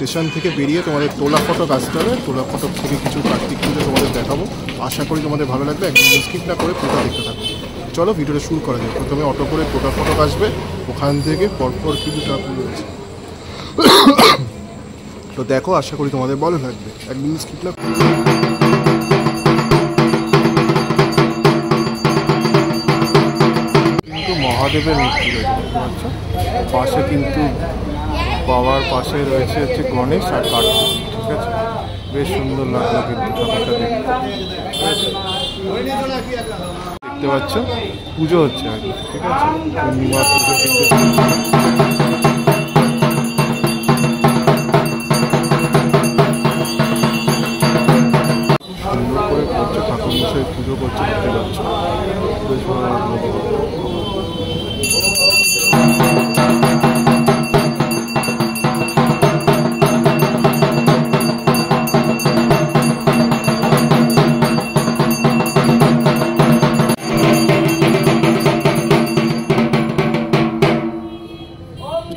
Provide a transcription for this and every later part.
Station থেকে বেরিয়ে তোমাদের টোলা ফটক আসতে হবে। টোলা ফটক থেকে কিছু কার্তিক পুজো তোমাদের দেখাবো, আশা করি তোমাদের ভালো লাগবে। একদম স্কিপ না করে পুজো দেখতে থাকো। চলো ভিডিওটা শুরু করা যায়। প্রথমে অটো করে টোলা ফটক আসবে, ওখান থেকে পরপর কিছু ঠাকুর রয়েছে, তো দেখো, আশা করি তোমাদের ভালো লাগবে, একদম স্কিপ না। কিন্তু মহাদেবের মূর্তি রয়েছে, দেখতে পাচ্ছ। পাশে কিন্তু বাবার পাশে রয়েছে হচ্ছে গণেশ আর কার্তিক, ঠিক আছে। বেশ সুন্দর লাগলো কিন্তু ঠাকুরটা দেখতে, ঠিক আছে। দেখতে পাচ্ছ পুজো হচ্ছে আর কি, ঠিক আছে। পূর্ণিমা পুজো কিন্তু সুন্দর করে করছে, ঠাকুর মশাই পুজো করছে, দেখতে পাচ্ছ। বেশ ভালো লাগলো।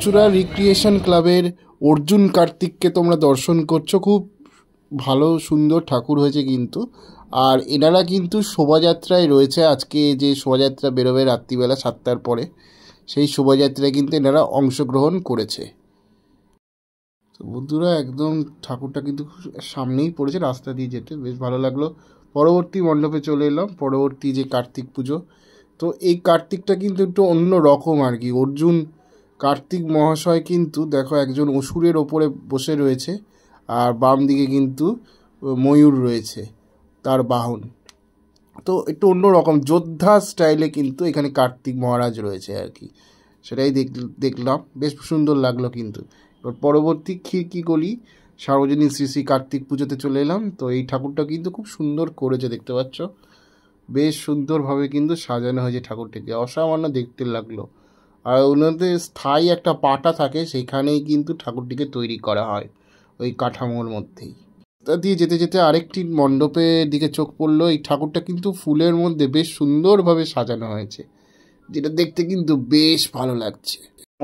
চুচুড়া রিক্রিয়েশন ক্লাবের অর্জুন কার্তিককে তোমরা দর্শন করছো। খুব ভালো সুন্দর ঠাকুর হয়েছে কিন্তু। আর এনারা কিন্তু শোভাযাত্রায় রয়েছে, আজকে যে শোভাযাত্রা বেরোবে রাত্রিবেলা 7টার পরে, সেই শোভাযাত্রায় কিন্তু এনারা অংশগ্রহণ করেছে। তো বন্ধুরা, একদম ঠাকুরটা কিন্তু সামনেই পড়েছে, রাস্তা দিয়ে যেতে বেশ ভালো লাগলো। পরবর্তী মণ্ডপে চলে এলাম, পরবর্তী যে কার্তিক পুজো। তো এই কার্তিকটা কিন্তু একটু অন্য রকম আর কি। অর্জুন কার্তিক মহাশয় কিন্তু দেখো একজন অসুরের ওপরে বসে রয়েছে, আর বাম দিকে কিন্তু ময়ূর রয়েছে তার বাহন। তো একটু অন্যরকম যোদ্ধা স্টাইলে কিন্তু এখানে কার্তিক মহারাজ রয়েছে আর কি, সেটাই দেখলাম, বেশ সুন্দর লাগলো কিন্তু। এবার পরবর্তী খিড়কি গলি সার্বজনীন শ্রী শ্রী কার্তিক পুজোতে চলে এলাম। তো এই ঠাকুরটা কিন্তু খুব সুন্দর করেছে, দেখতে পাচ্ছ। বেশ সুন্দরভাবে কিন্তু সাজানো হয়েছে ঠাকুরটাকে, অসামান্য দেখতে লাগলো। আর ওনাদের স্থায়ী একটা পাটা থাকে, সেইখানেই কিন্তু ঠাকুরটিকে তৈরি করা হয়, ওই কাঠামোর মধ্যেই। তা দিয়ে যেতে যেতে আরেকটি মণ্ডপের দিকে চোখ পড়লো। এই ঠাকুরটা কিন্তু ফুলের মধ্যে বেশ সুন্দরভাবে সাজানো হয়েছে, যেটা দেখতে কিন্তু বেশ ভালো লাগছে।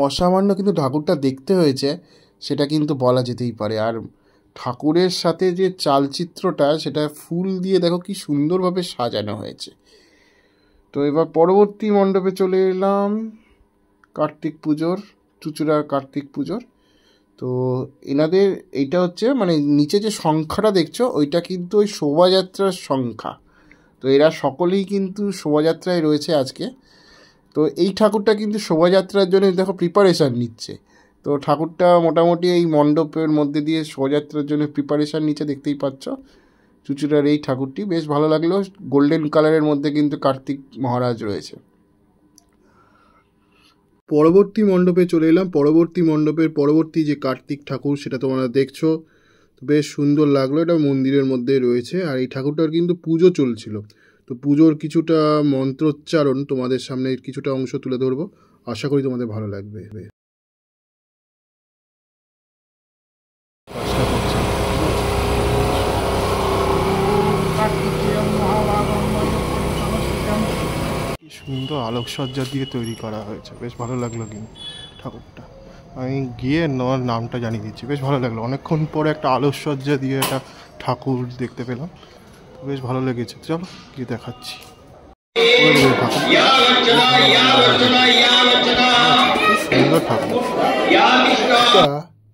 অসামান্য কিন্তু ঠাকুরটা দেখতে হয়েছে, সেটা কিন্তু বলা যেতেই পারে। আর ঠাকুরের সাথে যে চালচিত্রটা, সেটা ফুল দিয়ে দেখো কি সুন্দরভাবে সাজানো হয়েছে। তো এবার পরবর্তী মণ্ডপে চলে এলাম কার্তিক পুজোর, চুচুড়ার কার্তিক পুজোর। তো এনাদের এইটা হচ্ছে মানে নিচে যে সংখ্যাটা দেখছো, ওইটা কিন্তু ওই শোভাযাত্রার সংখ্যা। তো এরা সকলেই কিন্তু শোভাযাত্রায় রয়েছে আজকে। তো এই ঠাকুরটা কিন্তু শোভাযাত্রার জন্য দেখো প্রিপারেশান নিচ্ছে। তো ঠাকুরটা মোটামুটি এই মণ্ডপের মধ্যে দিয়ে শোভাযাত্রার জন্য প্রিপারেশান নিচ্ছে, দেখতেই পাচ্ছ। চুচুড়ার এই ঠাকুরটি বেশ ভালো লাগলো, গোল্ডেন কালারের মধ্যে কিন্তু কার্তিক মহারাজ রয়েছে। পরবর্তী মণ্ডপে চলে এলাম। পরবর্তী মণ্ডপের পরবর্তী যে কার্তিক ঠাকুর, সেটা তোমরা দেখছো, বেশ সুন্দর লাগলো। এটা মন্দিরের মধ্যে রয়েছে, আর এই ঠাকুরটার কিন্তু পুজো চলছিল। তো পুজোর কিছুটা মন্ত্রোচ্চারণ তোমাদের সামনে কিছুটা অংশ তুলে ধরবো, আশা করি তোমাদের ভালো লাগবে। সুন্দর আলোকসজ্জা দিয়ে তৈরি করা হয়েছে, বেশ ভালো লাগলো কিন্তু ঠাকুরটা। আমি গিয়ে নামটা জানিয়ে দিচ্ছি, বেশ ভালো লাগলো। অনেকক্ষণ পরে একটা আলোকসজ্জা দিয়ে একটা ঠাকুর দেখতে পেলাম, বেশ ভালো লেগেছে। চলো গিয়ে দেখাচ্ছি। সুন্দর ঠাকুর,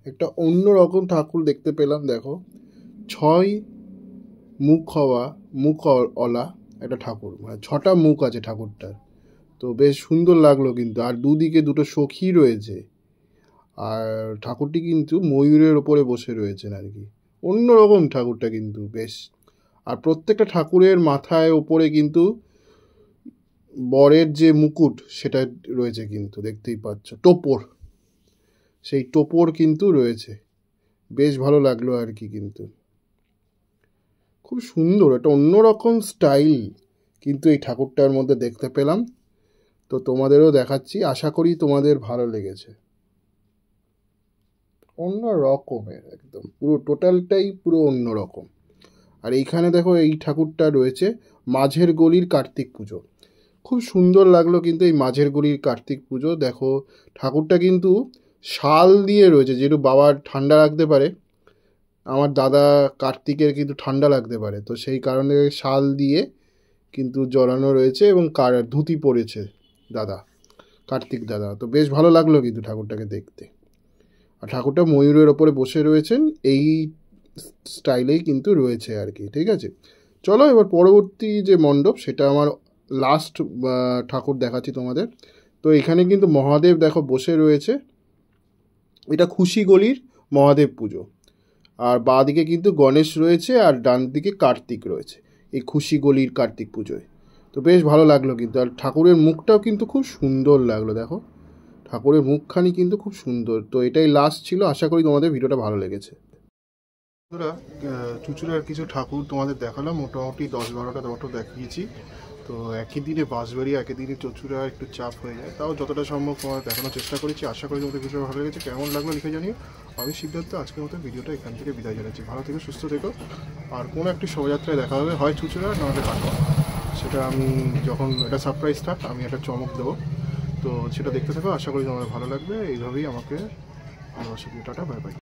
একটা অন্যরকম ঠাকুর দেখতে পেলাম। দেখো 6 মুখওয়ালা একটা ঠাকুর, মানে 6টা মুখ আছে ঠাকুরটার। তো বেশ সুন্দর লাগলো কিন্তু। আর দুদিকে দুটো সখী রয়েছে, আর ঠাকুরটি কিন্তু ময়ূরের ওপরে বসে রয়েছেন আর কি। অন্যরকম ঠাকুরটা কিন্তু বেশ। আর প্রত্যেকটা ঠাকুরের মাথায় ওপরে কিন্তু বরের যে মুকুট, সেটা রয়েছে কিন্তু, দেখতেই পাচ্ছ। টোপর, সেই টোপর কিন্তু রয়েছে, বেশ ভালো লাগলো আর কি কিন্তু। খুব সুন্দর, একটা অন্যরকম স্টাইল কিন্তু এই ঠাকুরটার মধ্যে দেখতে পেলাম। তো তোমাদেরও দেখাচ্ছি, আশা করি তোমাদের ভালো লেগেছে। অন্য রকমের একদম, পুরো টোটালটাই পুরো অন্য রকম। আর এইখানে দেখো এই ঠাকুরটা রয়েছে মাঝের গলির কার্তিক পুজো। খুব সুন্দর লাগলো কিন্তু এই মাঝের গলির কার্তিক পুজো। দেখো ঠাকুরটা কিন্তু শাল দিয়ে রয়েছে, যেহেতু বাবার ঠান্ডা রাখতে পারে, আমার দাদা কার্তিকের কিন্তু ঠান্ডা লাগতে পারে, তো সেই কারণে শাল দিয়ে কিন্তু জড়ানো রয়েছে এবং ধুতি পরেছে দাদা, কার্তিক দাদা। তো বেশ ভালো লাগলো কিন্তু ঠাকুরটাকে দেখতে। আর ঠাকুরটা ময়ূরের ওপরে বসে রয়েছেন, এই স্টাইলেই কিন্তু রয়েছে আর কি। ঠিক আছে, চলো এবার পরবর্তী যে মণ্ডপ, সেটা আমার লাস্ট ঠাকুর দেখাচ্ছি তোমাদের। তো এখানে কিন্তু মহাদেব দেখো বসে রয়েছে, এটা খুশি গলির মহাদেব পুজো। আর বাঁ দিকে কিন্তু গণেশ রয়েছে আর ডান দিকে কার্তিক রয়েছে, এই খুশি গলির কার্তিক পুজোয়। তো বেশ ভালো লাগলো কিন্তু। আর ঠাকুরের মুখটাও কিন্তু খুব সুন্দর লাগলো, দেখো ঠাকুরের মুখখানি কিন্তু খুব সুন্দর। তো এটাই লাস্ট ছিল, আশা করি তোমাদের ভিডিওটা ভালো লেগেছে। বন্ধুরা, চুঁচুড়ার কিছু ঠাকুর তোমাদের দেখালাম, মোটামুটি 10-12টা মতো দেখিয়েছি। তো একই দিনে বাঁশবাড়ি, একই দিনে চুঁচুড়া একটু চাপ হয়ে যায়, তাও যতটা সম্ভব তোমাদের দেখানোর চেষ্টা করেছি। আশা করি তোমাদের ভিডিও ভালো লেগেছে। কেমন লাগলো লিখে জানিও। আমি সিদ্ধার্থ, আজকের মতো ভিডিওটা এখান থেকে বিদায় জানাচ্ছি। ভালো থেকো, সুস্থ থেকো। আর কোনো একটি শোভাযাত্রায় দেখা হবে, হয় চুঁচুড়া নাহলে কাটোয়া, সেটা আমি যখন এটা সারপ্রাইজ থাক, আমি একটা চমক দেবো। তো সেটা দেখতে থাকো, আশা করি তোমাদের ভালো লাগবে। এইভাবেই আমাকে ভালোবাসা দিয়ে টাটা, বাই বাই।